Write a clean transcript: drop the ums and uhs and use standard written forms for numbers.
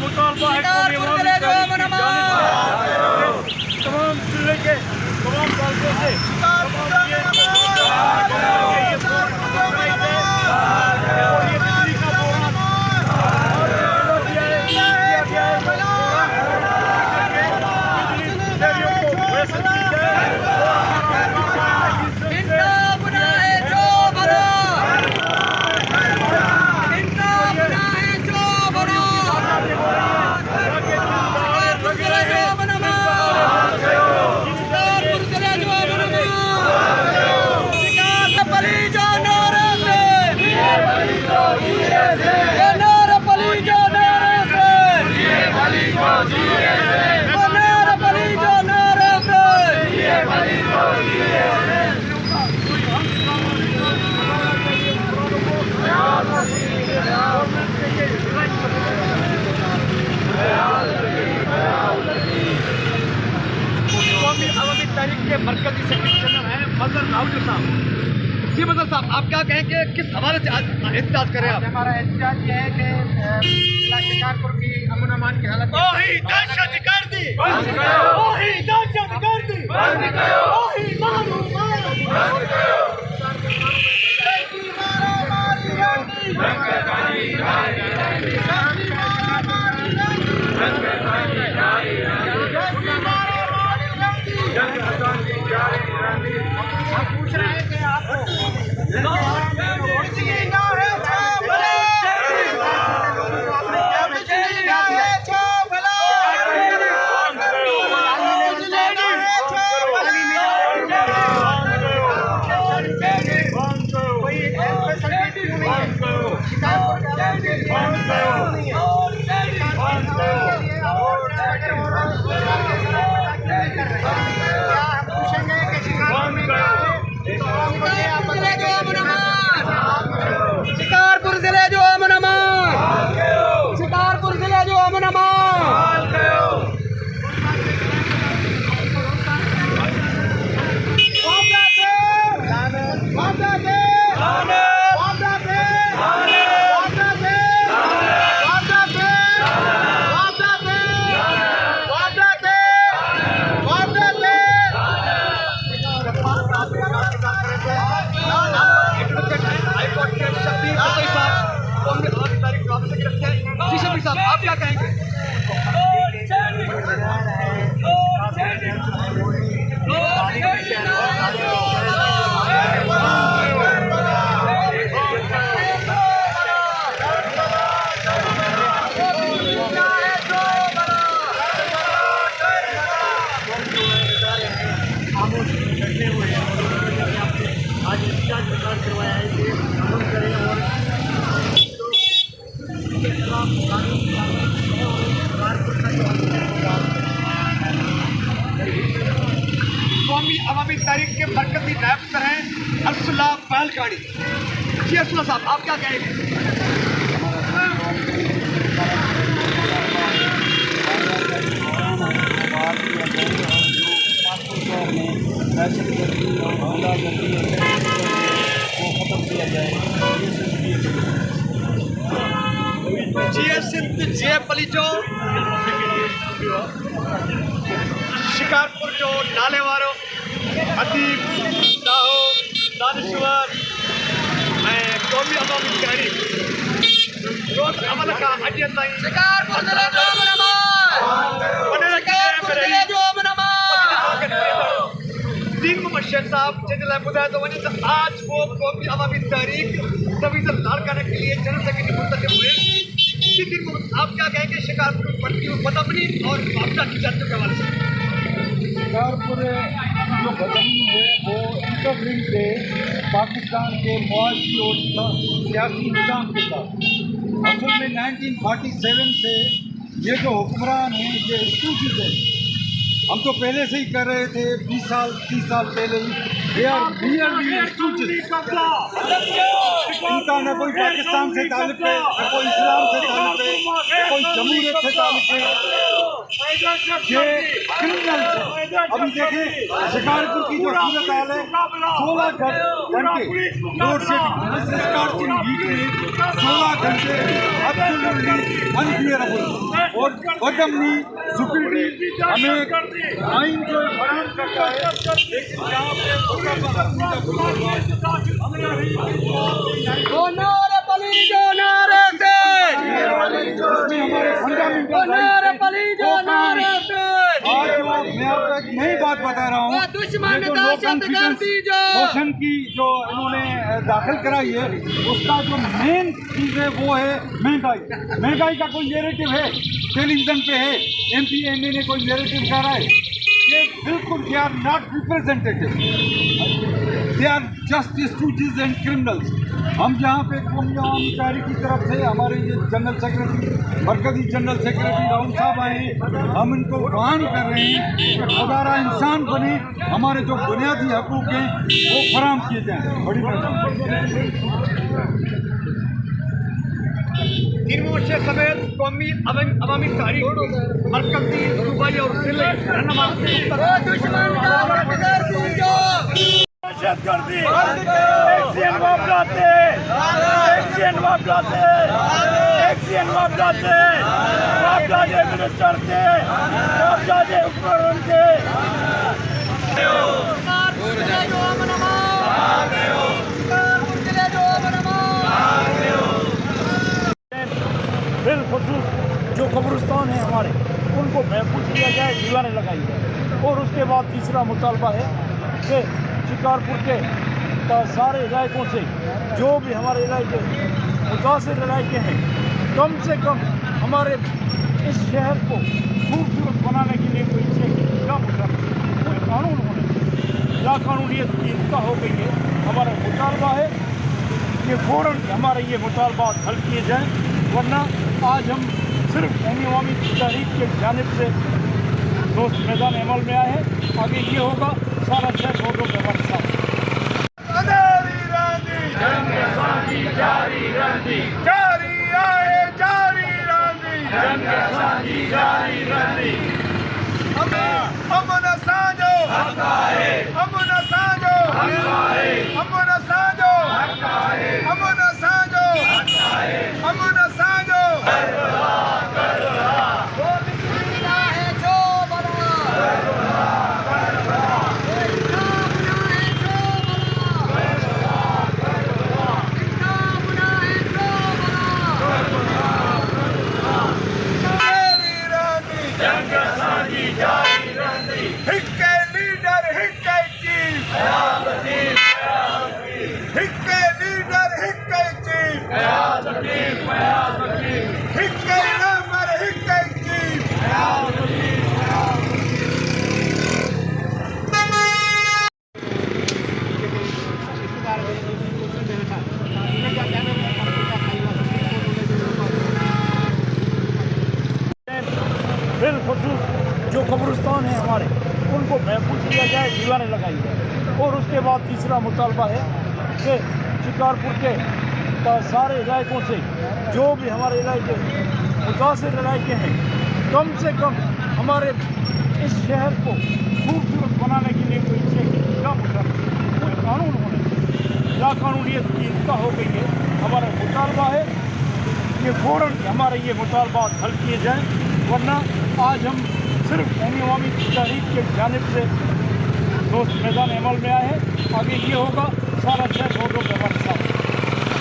मुतालबा है तमाम जिले के तमाम तालुकों से तारीख के मरकजी सेक्रेटरी जनरल हैं मजहर राउत साहब। जी मजहर साहब, आप क्या कहेंगे, किस हवाले से एहतजाज करें आप? हमारा एहतजाज ये है कि जिला शिकारपुर की अमन अमान की हालत पूछ रहे हैं कि आपको शिकारपुर जिले जो अमन अमान, शिकारपुर जिले जो अमन अमान। जी शफी साहब, आप क्या कहेंगे? आज एहतजाज प्रकार करवाया है कि हम करें और कौमी अवामी तारीख के मरकजी नायब सदर हैं अरसुल्लाह पहलकानी। जी अरसुल्लाह साहब, आप क्या कहेंगे? सिंध जे पलीचो शिकारपुर जो नाले वारो अदीब साहो दानिश्वर ऐं क़ौमी अवामी तारीख़ रोज़ अमल खां अॼु ताईं शिकारपुर जिले जो अमन अमान। दीन मोहम्मद शेख साहब जंहिंजे लाइ ॿुधाए थो वञे त आज वो क़ौमी अवामी तारीख़ तवीज़ लाड़काने के लिए जनरल सेक्रेटरी मुंतखब हुए। आप क्या कहेंगे शिकारपुर बदमनी और मुआवजा की चर्चा के हवाले से? शिकारपुर जो बदमनी है वो इंटरलिंक है पाकिस्तान के मुआशी और सियासी निज़ाम के साथ। असल में 1947 से ये जो हुक्मरान हैं ये स्टूडेंट है। हम तो पहले से ही कर रहे थे, 20 साल 30 साल पहले ही। They are really student. इनका न कोई पाकिस्तान से ताल्लुक़ है, न कोई इस्लाम से ताल्लुक़ है, न कोई जमहूरियत से ताल्लुक़ है। ये क्रिमिनल्स है। अभी देखें शिकारपुर की जो सूरत हाल है, 16 घंटे रोड से स्कॉर्चिंग हीट में 16 घंटे एब्सोल्युटली अनबियरेबल और बदमनी सुपीरियरिटी हमें आइन जो फराहम करता है, लेकिन यहाँ जो नारे पली जो नारे से हमारे फंडामेंटल नारे पली जो नारे से आज जो मैं आपको एक नई बात बता रहा हूँ, वो दुश्मन ये जो दहशतगर्दी जो मोशन की जो इन्होंने दाखिल कराई है, उसका जो मेन चीज है वो है महंगाई। महंगाई का कोई नैरेटिव है, टेलीविजन पे है, MPNA ने कोई नैरेटिव करा है, ये बिल्कुल they are not representative, they are just students and criminals. हम यहाँ पे कौमी अवामी तहरीक की तरफ से हमारे ये जनरल सेक्रेटरी, मरकजी जनरल सेक्रेटरी राहुल साहब आए हैं, हम इनको वार्न कर रहे हैं कि खुदारा इंसान बने, हमारे जो बुनियादी हकूक़ हैं वो फराहम किए जाएँ। बड़ी तीन मोर्चे समेत कौमी अवामी तारीख मरकजी सूबाई और जिले रहनुमा वो दुश्मन दहशतगर्दी जो दहशतगर्दी एक्शन वापराते एक्शन वापराते एक्शन वापराते वापराते मिनिस्टर के वापराते उपकरण के शिकारपुर जिले जो अमन अमान शिकारपुर जिले जो अमन अमान बिलखुसूस जो कब्रिस्तान है हमारे, उनको महफूज किया जाए, दीवारें लगाई जाए। और उसके बाद तीसरा मुतालबा है कि शिकारपुर के सारे इलाकों से जो भी हमारे इलाके मुतासिर इलाके हैं, कम से कम हमारे इस शहर को खूबसूरत बनाने के लिए कोई कोई कानून होने या कानूनियत की इंतहा हो गई है। हमारा मुतालबा है कि फ़ौरन हमारे ये मुतालबात हल किए जाएँ, वरना आज हम सिर्फ अवामी तहरीक के जानिब से दोस्त मैदान अमल में आए हैं। आगे ये होगा सारा 6 वोटों का वर्षा। अमन साजो अमन साजो अमन साजो अमन साजो अमन साजो वो बिजली है जो बना इतना बुना है जो बना इतना बुना है जो बना जंग साजी जारी रहती हिक्के लीडर हिक्के चीफ हिक्के लीडर हिक्के चीफ हिक्के नंबर हिक्के चीफ बिलखुसूस जो कब्रिस्तान है हमारे, उनको महफूज किया जाए, दीवारें लगाई जाए। और उसके बाद तीसरा मुतालबा है कि शिकारपुर के सारे इलाकों से जो भी हमारे इलाके मुतासिर इलाके हैं, कम से कम हमारे इस शहर को खूबसूरत बनाने के लिए कोई कानून होने या कानूनियत की इंतहा हो गई है। हमारा मुतालबा है कि फ़ौरन हमारे ये मुतालबात हल किए जाएँ, वरना आज हम सिर्फ अवामी तहरीक के जानिब से दोस्त मैदान अमल में आए हैं। आगे ये होगा सारा 6 वोटों का वर्षा।